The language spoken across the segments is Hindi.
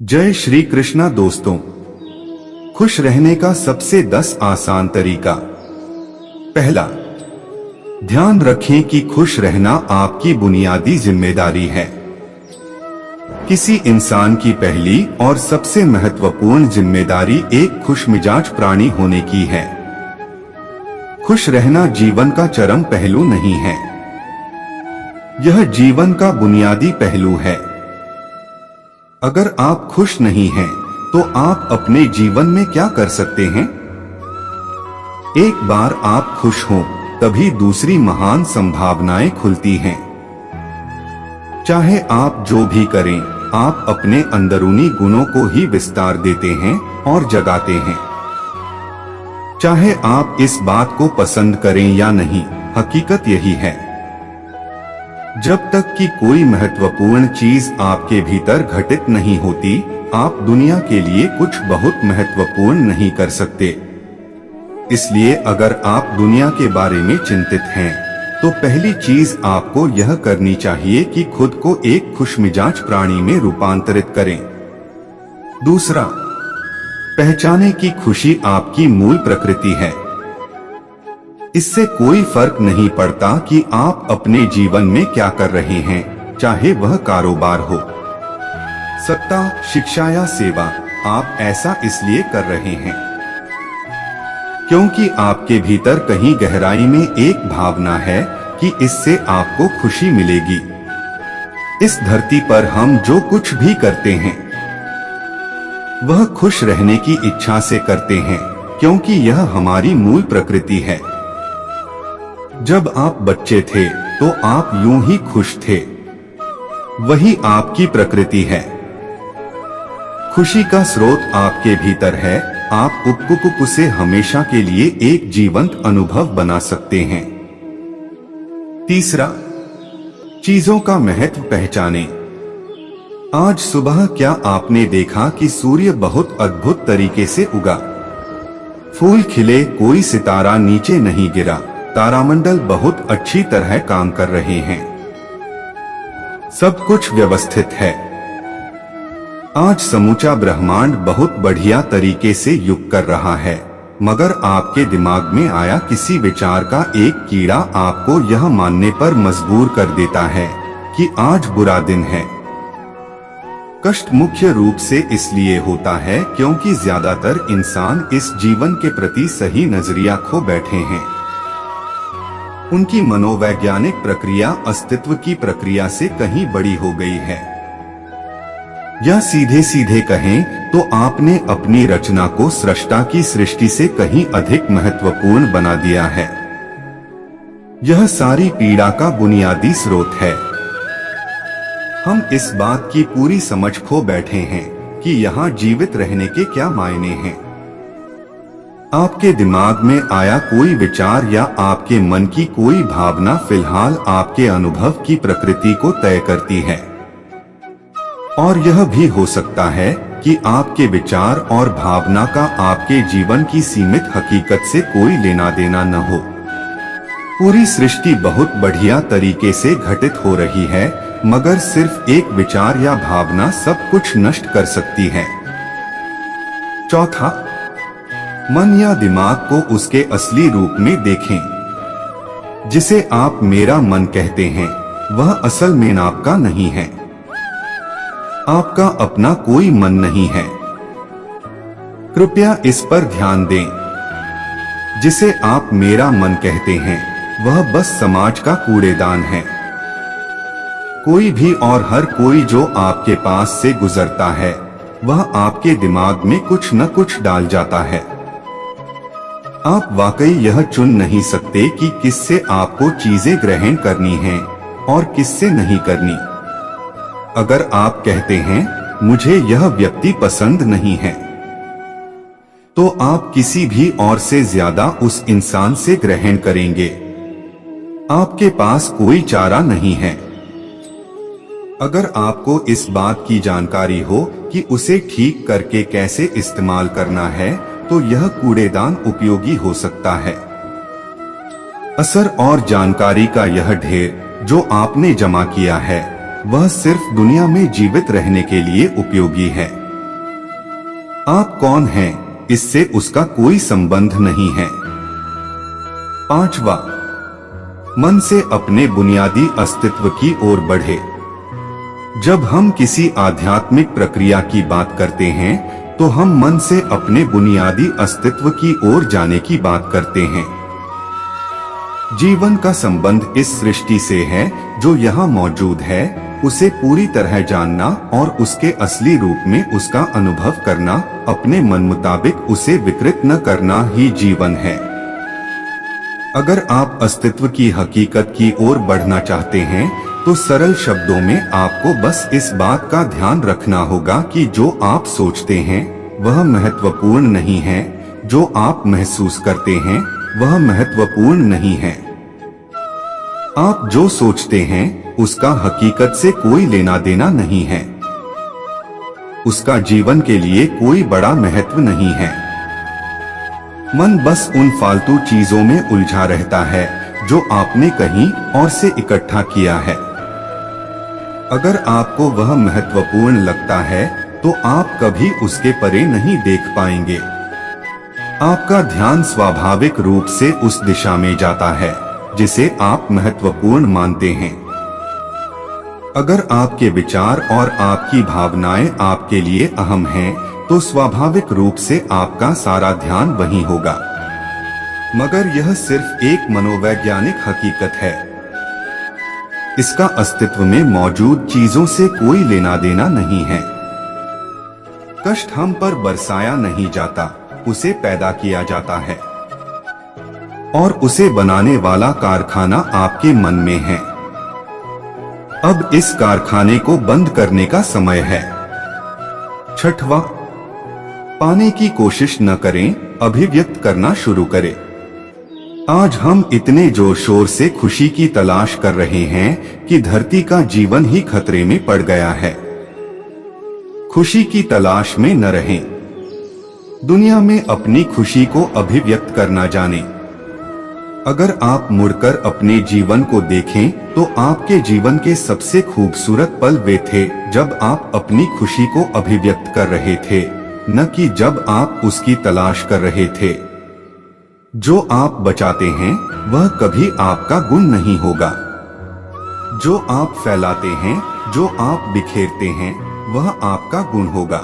जय श्री कृष्णा दोस्तों। खुश रहने का सबसे 10 आसान तरीका। पहला, ध्यान रखें कि खुश रहना आपकी बुनियादी जिम्मेदारी है। किसी इंसान की पहली और सबसे महत्वपूर्ण जिम्मेदारी एक खुशमिजाज प्राणी होने की है। खुश रहना जीवन का चरम पहलू नहीं है, यह जीवन का बुनियादी पहलू है। अगर आप खुश नहीं हैं, तो आप अपने जीवन में क्या कर सकते हैं? एक बार आप खुश हों, तभी दूसरी महान संभावनाएं खुलती हैं। चाहे आप जो भी करें, आप अपने अंदरूनी गुणों को ही विस्तार देते हैं और जगाते हैं। चाहे आप इस बात को पसंद करें या नहीं, हकीकत यही है। जब तक कि कोई महत्वपूर्ण चीज आपके भीतर घटित नहीं होती, आप दुनिया के लिए कुछ बहुत महत्वपूर्ण नहीं कर सकते। इसलिए अगर आप दुनिया के बारे में चिंतित हैं, तो पहली चीज आपको यह करनी चाहिए कि खुद को एक खुशमिजाज प्राणी में रूपांतरित करें। दूसरा, पहचानें कि खुशी आपकी मूल प्रकृति है। इससे कोई फर्क नहीं पड़ता कि आप अपने जीवन में क्या कर रहे हैं, चाहे वह कारोबार हो, सत्ता, शिक्षा या सेवा। आप ऐसा इसलिए कर रहे हैं क्योंकि आपके भीतर कहीं गहराई में एक भावना है कि इससे आपको खुशी मिलेगी। इस धरती पर हम जो कुछ भी करते हैं, वह खुश रहने की इच्छा से करते हैं, क्योंकि यह हमारी मूल प्रकृति है। जब आप बच्चे थे, तो आप यूं ही खुश थे। वही आपकी प्रकृति है। खुशी का स्रोत आपके भीतर है। आप उसे हमेशा के लिए एक जीवंत अनुभव बना सकते हैं। तीसरा, चीजों का महत्व पहचानें। आज सुबह क्या आपने देखा कि सूर्य बहुत अद्भुत तरीके से उगा? फूल खिले, कोई सितारा नीचे नहीं गिरा। तारामंडल बहुत अच्छी तरह काम कर रहे हैं। सब कुछ व्यवस्थित है। आज समूचा ब्रह्मांड बहुत बढ़िया तरीके से युग कर रहा है, मगर आपके दिमाग में आया किसी विचार का एक कीड़ा आपको यह मानने पर मजबूर कर देता है कि आज बुरा दिन है। कष्ट मुख्य रूप से इसलिए होता है क्योंकि ज्यादातर इंसान इस जीवन के प्रति सही नजरिया खो बैठे हैं। उनकी मनोवैज्ञानिक प्रक्रिया अस्तित्व की प्रक्रिया से कहीं बड़ी हो गई है। या सीधे सीधे कहें तो आपने अपनी रचना को सृष्टा की सृष्टि से कहीं अधिक महत्वपूर्ण बना दिया है। यह सारी पीड़ा का बुनियादी स्रोत है। हम इस बात की पूरी समझ खो बैठे हैं कि यहाँ जीवित रहने के क्या मायने हैं। आपके दिमाग में आया कोई विचार या आपके मन की कोई भावना फिलहाल आपके अनुभव की प्रकृति को तय करती है। और यह भी हो सकता है कि आपके विचार और भावना का आपके जीवन की सीमित हकीकत से कोई लेना देना न हो। पूरी सृष्टि बहुत बढ़िया तरीके से घटित हो रही है, मगर सिर्फ एक विचार या भावना सब कुछ नष्ट कर सकती है। चौथा, मन या दिमाग को उसके असली रूप में देखें। जिसे आप मेरा मन कहते हैं, वह असल में आपका नहीं है। आपका अपना कोई मन नहीं है। कृपया इस पर ध्यान दें। जिसे आप मेरा मन कहते हैं, वह बस समाज का कूड़ेदान है। कोई भी और हर कोई जो आपके पास से गुजरता है, वह आपके दिमाग में कुछ न कुछ डाल जाता है। आप वाकई यह चुन नहीं सकते कि किससे आपको चीजें ग्रहण करनी हैं और किससे नहीं करनी। अगर आप कहते हैं मुझे यह व्यक्ति पसंद नहीं है, तो आप किसी भी और से ज्यादा उस इंसान से ग्रहण करेंगे। आपके पास कोई चारा नहीं है। अगर आपको इस बात की जानकारी हो कि उसे ठीक करके कैसे इस्तेमाल करना है, तो यह कूड़ेदान उपयोगी हो सकता है। असर और जानकारी का यह ढेर जो आपने जमा किया है, वह सिर्फ दुनिया में जीवित रहने के लिए उपयोगी है। आप कौन हैं, इससे उसका कोई संबंध नहीं है। 5वां, मन से अपने बुनियादी अस्तित्व की ओर बढ़े। जब हम किसी आध्यात्मिक प्रक्रिया की बात करते हैं तो हम मन से अपने बुनियादी अस्तित्व की ओर जाने की बात करते हैं। जीवन का संबंध इस सृष्टि से है जो यहाँ मौजूद है, उसे पूरी तरह जानना और उसके असली रूप में उसका अनुभव करना, अपने मन मुताबिक उसे विकृत न करना ही जीवन है। अगर आप अस्तित्व की हकीकत की ओर बढ़ना चाहते हैं तो सरल शब्दों में आपको बस इस बात का ध्यान रखना होगा कि जो आप सोचते हैं वह महत्वपूर्ण नहीं है, जो आप महसूस करते हैं वह महत्वपूर्ण नहीं है। आप जो सोचते हैं उसका हकीकत से कोई लेना देना नहीं है, उसका जीवन के लिए कोई बड़ा महत्व नहीं है। मन बस उन फालतू चीजों में उलझा रहता है जो आपने कहीं और से इकट्ठा किया है। अगर आपको वह महत्वपूर्ण लगता है तो आप कभी उसके परे नहीं देख पाएंगे। आपका ध्यान स्वाभाविक रूप से उस दिशा में जाता है जिसे आप महत्वपूर्ण मानते हैं। अगर आपके विचार और आपकी भावनाएं आपके लिए अहम हैं, तो स्वाभाविक रूप से आपका सारा ध्यान वहीं होगा। मगर यह सिर्फ एक मनोवैज्ञानिक हकीकत है। इसका अस्तित्व में मौजूद चीजों से कोई लेना देना नहीं है। कष्ट हम पर बरसाया नहीं जाता, उसे पैदा किया जाता है और उसे बनाने वाला कारखाना आपके मन में है। अब इस कारखाने को बंद करने का समय है। 6वां, पाने की कोशिश न करें, अभिव्यक्त करना शुरू करें। आज हम इतने जोर शोर से खुशी की तलाश कर रहे हैं कि धरती का जीवन ही खतरे में पड़ गया है। खुशी की तलाश में न रहें। दुनिया में अपनी खुशी को अभिव्यक्त करना जानें। अगर आप मुड़कर अपने जीवन को देखें तो आपके जीवन के सबसे खूबसूरत पल वे थे जब आप अपनी खुशी को अभिव्यक्त कर रहे थे, न कि जब आप उसकी तलाश कर रहे थे। जो आप बचाते हैं वह कभी आपका गुण नहीं होगा। जो आप फैलाते हैं, जो आप बिखेरते हैं, वह आपका गुण होगा।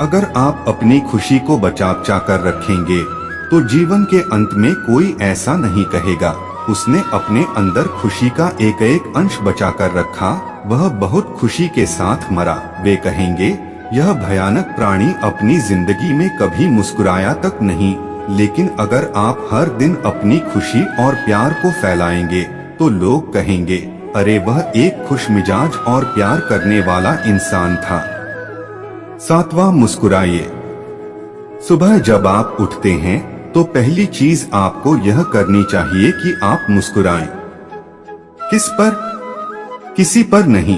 अगर आप अपनी खुशी को बचा कर रखेंगे तो जीवन के अंत में कोई ऐसा नहीं कहेगा उसने अपने अंदर खुशी का एक एक अंश बचा कर रखा, वह बहुत खुशी के साथ मरा। वे कहेंगे यह भयानक प्राणी अपनी जिंदगी में कभी मुस्कुराया तक नहीं। लेकिन अगर आप हर दिन अपनी खुशी और प्यार को फैलाएंगे तो लोग कहेंगे अरे वह एक खुश मिजाज और प्यार करने वाला इंसान था। 7वां, मुस्कुराइए। सुबह जब आप उठते हैं तो पहली चीज आपको यह करनी चाहिए कि आप मुस्कुराएं। किस पर? किसी पर नहीं,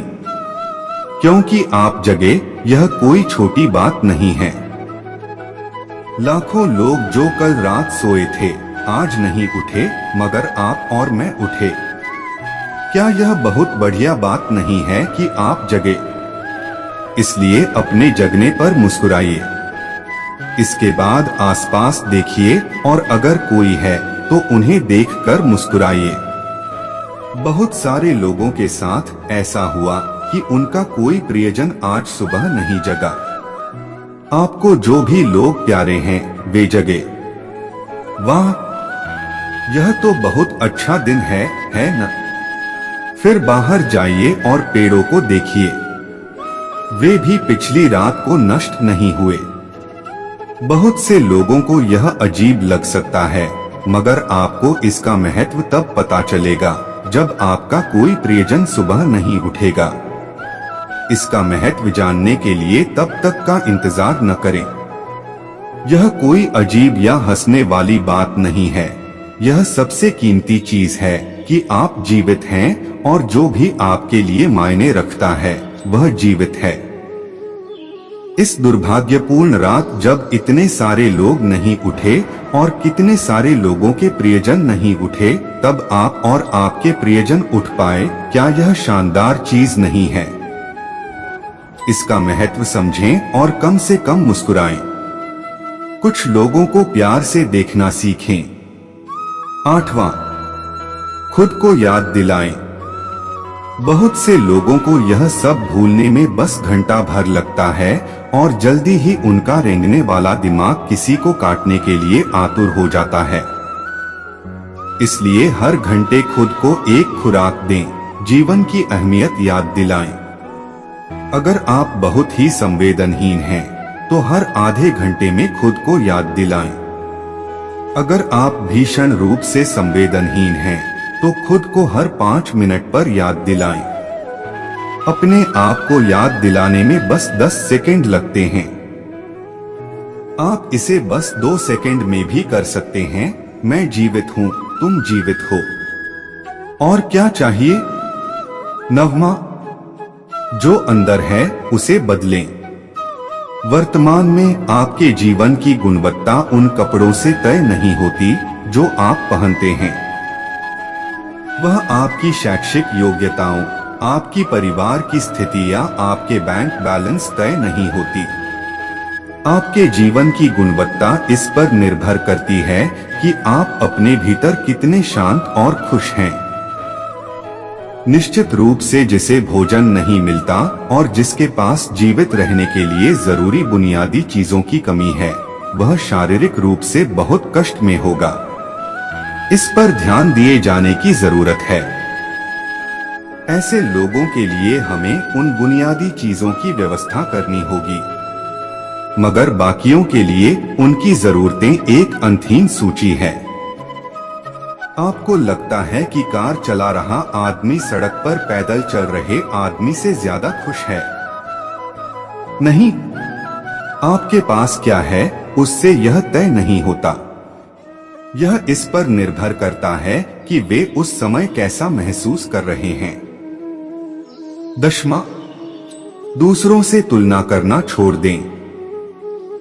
क्योंकि आप जगे यह कोई छोटी बात नहीं है। लाखों लोग जो कल रात सोए थे आज नहीं उठे, मगर आप और मैं उठे। क्या यह बहुत बढ़िया बात नहीं है कि आप जगे? इसलिए अपने जगने पर मुस्कुराइए। इसके बाद आसपास देखिए और अगर कोई है तो उन्हें देखकर मुस्कुराइए। बहुत सारे लोगों के साथ ऐसा हुआ कि उनका कोई प्रियजन आज सुबह नहीं जगा। आपको जो भी लोग प्यारे हैं वे जगे। वाह, यह तो बहुत अच्छा दिन है न? फिर बाहर जाइए और पेड़ों को देखिए, वे भी पिछली रात को नष्ट नहीं हुए। बहुत से लोगों को यह अजीब लग सकता है, मगर आपको इसका महत्व तब पता चलेगा जब आपका कोई प्रियजन सुबह नहीं उठेगा। इसका महत्व जानने के लिए तब तक का इंतजार न करें। यह कोई अजीब या हंसने वाली बात नहीं है। यह सबसे कीमती चीज है कि आप जीवित हैं और जो भी आपके लिए मायने रखता है वह जीवित है। इस दुर्भाग्यपूर्ण रात जब इतने सारे लोग नहीं उठे और कितने सारे लोगों के प्रियजन नहीं उठे, तब आप और आपके प्रियजन उठ पाए, क्या यह शानदार चीज नहीं है? इसका महत्व समझें और कम से कम मुस्कुराएं। कुछ लोगों को प्यार से देखना सीखें। 8वां, खुद को याद दिलाएं। बहुत से लोगों को यह सब भूलने में बस घंटा भर लगता है और जल्दी ही उनका रेंगने वाला दिमाग किसी को काटने के लिए आतुर हो जाता है। इसलिए हर घंटे खुद को एक खुराक दें, जीवन की अहमियत याद दिलाएं। अगर आप बहुत ही संवेदनहीन हैं, तो हर आधे घंटे में खुद को याद दिलाएं। अगर आप भीषण रूप से संवेदनहीन हैं, तो खुद को हर 5 मिनट पर याद दिलाएं। अपने आप को याद दिलाने में बस 10 सेकंड लगते हैं। आप इसे बस 2 सेकंड में भी कर सकते हैं। मैं जीवित हूँ, तुम जीवित हो। और क्या चाहिए? 9वां, जो अंदर है उसे बदलें। वर्तमान में आपके जीवन की गुणवत्ता उन कपड़ों से तय नहीं होती जो आप पहनते हैं। वह आपकी शैक्षिक योग्यताओं, आपकी परिवार की स्थिति या आपके बैंक बैलेंस तय नहीं होती। आपके जीवन की गुणवत्ता इस पर निर्भर करती है कि आप अपने भीतर कितने शांत और खुश हैं। निश्चित रूप से जिसे भोजन नहीं मिलता और जिसके पास जीवित रहने के लिए जरूरी बुनियादी चीजों की कमी है, वह शारीरिक रूप से बहुत कष्ट में होगा। इस पर ध्यान दिए जाने की जरूरत है। ऐसे लोगों के लिए हमें उन बुनियादी चीजों की व्यवस्था करनी होगी, मगर बाकियों के लिए उनकी जरूरतें एक अनंत सूची है। आपको लगता है कि कार चला रहा आदमी सड़क पर पैदल चल रहे आदमी से ज्यादा खुश है। नहीं, आपके पास क्या है उससे यह तय नहीं होता। यह इस पर निर्भर करता है कि वे उस समय कैसा महसूस कर रहे हैं। 10वां, दूसरों से तुलना करना छोड़ दें।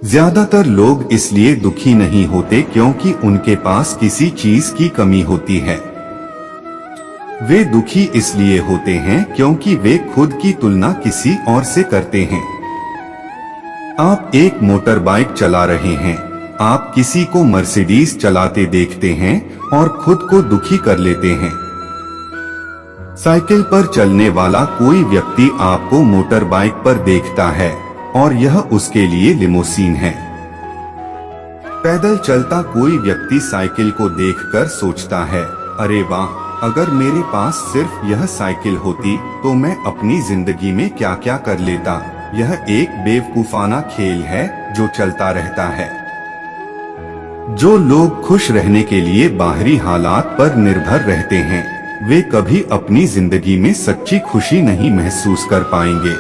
ज्यादातर लोग इसलिए दुखी नहीं होते क्योंकि उनके पास किसी चीज की कमी होती है। वे दुखी इसलिए होते हैं क्योंकि वे खुद की तुलना किसी और से करते हैं। आप एक मोटर बाइक चला रहे हैं, आप किसी को मर्सिडीज चलाते देखते हैं और खुद को दुखी कर लेते हैं। साइकिल पर चलने वाला कोई व्यक्ति आपको मोटर बाइक पर देखता है और यह उसके लिए लिमोसीन है। पैदल चलता कोई व्यक्ति साइकिल को देखकर सोचता है, अरे वाह, अगर मेरे पास सिर्फ यह साइकिल होती तो मैं अपनी जिंदगी में क्या क्या कर लेता। यह एक बेवकूफाना खेल है जो चलता रहता है। जो लोग खुश रहने के लिए बाहरी हालात पर निर्भर रहते हैं, वे कभी अपनी जिंदगी में सच्ची खुशी नहीं महसूस कर पाएंगे।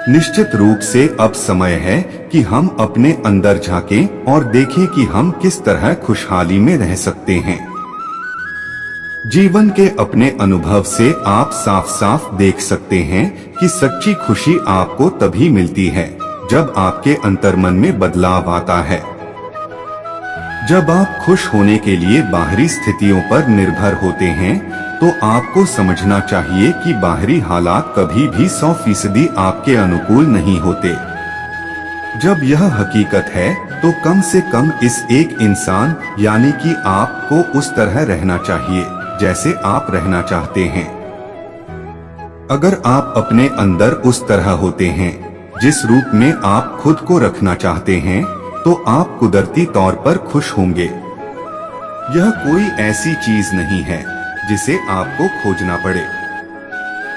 निश्चित रूप से अब समय है कि हम अपने अंदर झांकें और देखें कि हम किस तरह खुशहाली में रह सकते हैं। जीवन के अपने अनुभव से आप साफ साफ देख सकते हैं कि सच्ची खुशी आपको तभी मिलती है जब आपके अंतर्मन में बदलाव आता है। जब आप खुश होने के लिए बाहरी स्थितियों पर निर्भर होते हैं, तो आपको समझना चाहिए कि बाहरी हालात कभी भी 100% आपके अनुकूल नहीं होते। जब यह हकीकत है, तो कम से कम इस एक इंसान यानी कि आपको उस तरह रहना चाहिए जैसे आप रहना चाहते हैं। अगर आप अपने अंदर उस तरह होते हैं जिस रूप में आप खुद को रखना चाहते हैं, तो आप कुदरती तौर पर खुश होंगे। यह कोई ऐसी चीज नहीं है जिसे आपको खोजना पड़े।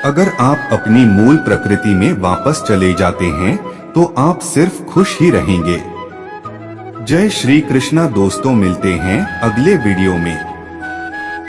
अगर आप अपनी मूल प्रकृति में वापस चले जाते हैं, तो आप सिर्फ खुश ही रहेंगे। जय श्री कृष्णा दोस्तों, मिलते हैं अगले वीडियो में।